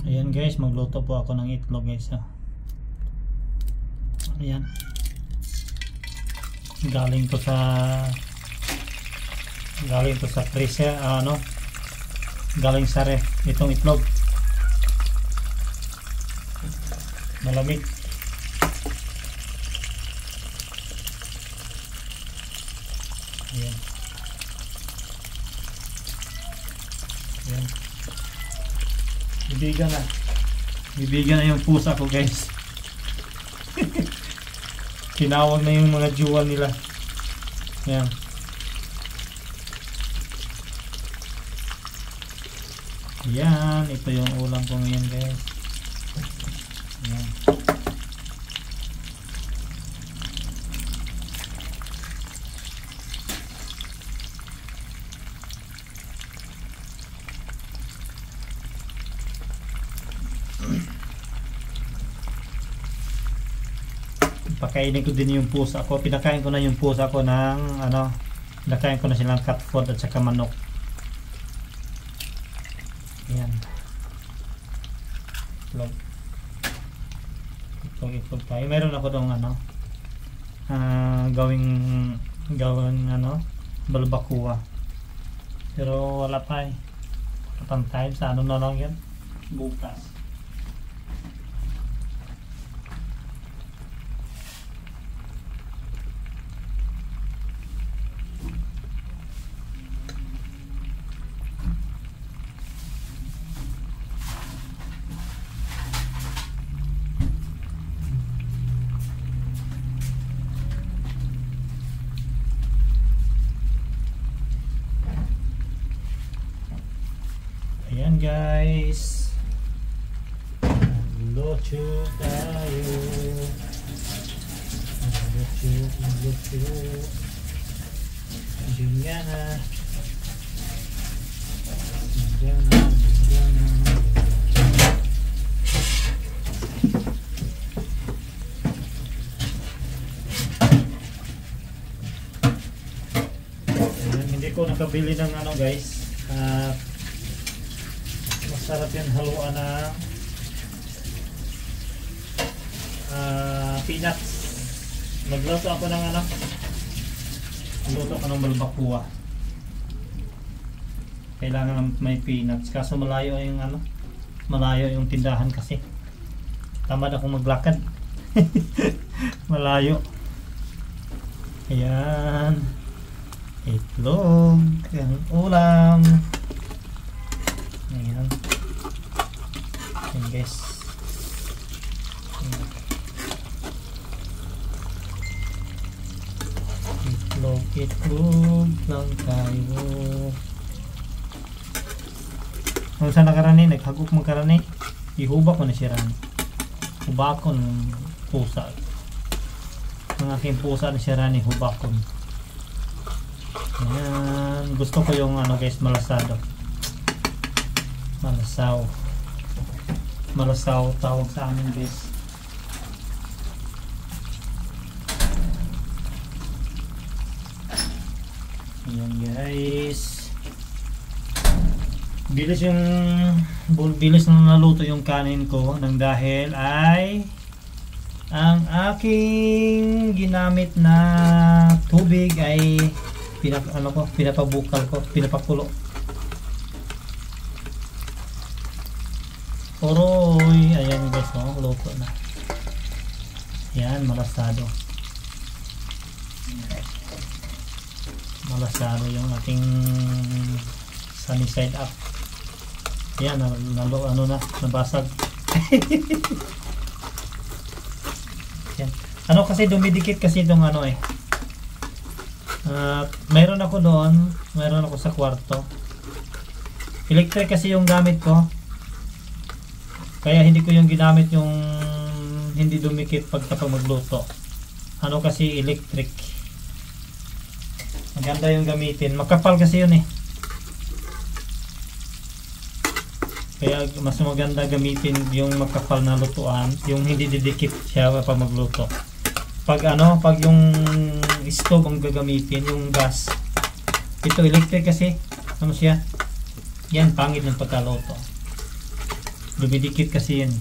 Ayan guys, magluto po ako ng itlog guys. Ayan. Galing to sa freezer, galing sa ref itong itlog. Malamig. Ayan. Ayan. Bibigyan na yung pusa ko guys. Tinawag na yung mga jewel nila. Ayan. Ayan, ito yung ulam ko ngayon guys. Ayan. Pakainin ko din yung pusa ko. Pinakain ko na yung pusa ko ng pinakain ko na silang cat food at saka manok. Ayan. Itlog tayo. Meron ako dong gawing balbacoa. Pero wala pa eh. Kapang time sa na lang yan. Bukas. Ayan guys, luto tayo. Luto. Diyan na. Hindi ko nakabili ng guys. Masarap yan haluan ng peanuts. Magluto ako ng magluto ko ng balbacoa. Kailangan may peanuts kaso malayo yung malayo yung tindahan kasi tamad akong maglakad. Malayo. Ayan, itlog ang ulam. Ayan. Ayan guys. Ayan. Itlog lang tayo. Kung saan nakarani, naghagok mo karani, ihubak ko na siya rani. Hubak ko ng pusa. Ang aking pusa na siya rani, hubak ko. Ayan. Gusto ko yung guys, malasado. Malasaw tawag sa amin guys. Ayan guys, bilis na naluto yung kanin ko nang dahil ay ang aking ginamit na tubig ay pinapakulo. Oroy, ayan guys, luto na. Ayan, malasado yung ating sunny side up. Ayan, nabasag. Ayan. Kasi dumidikit kasi itong mayroon ako doon, mayroon ako sa kwarto. Electric kasi yung gamit ko. Kaya hindi ko yung ginamit yung hindi dumikit pagkapag magluto. Kasi electric. Maganda yung gamitin. Makapal kasi yun eh. Kaya mas maganda gamitin yung makapal na lutuan. Yung hindi didikit siya pag magluto. Pag yung stove ang gagamitin, yung gas. Ito electric kasi. Siya? Yan, pangit ng pagkaluto. Dumidikit kasi yan.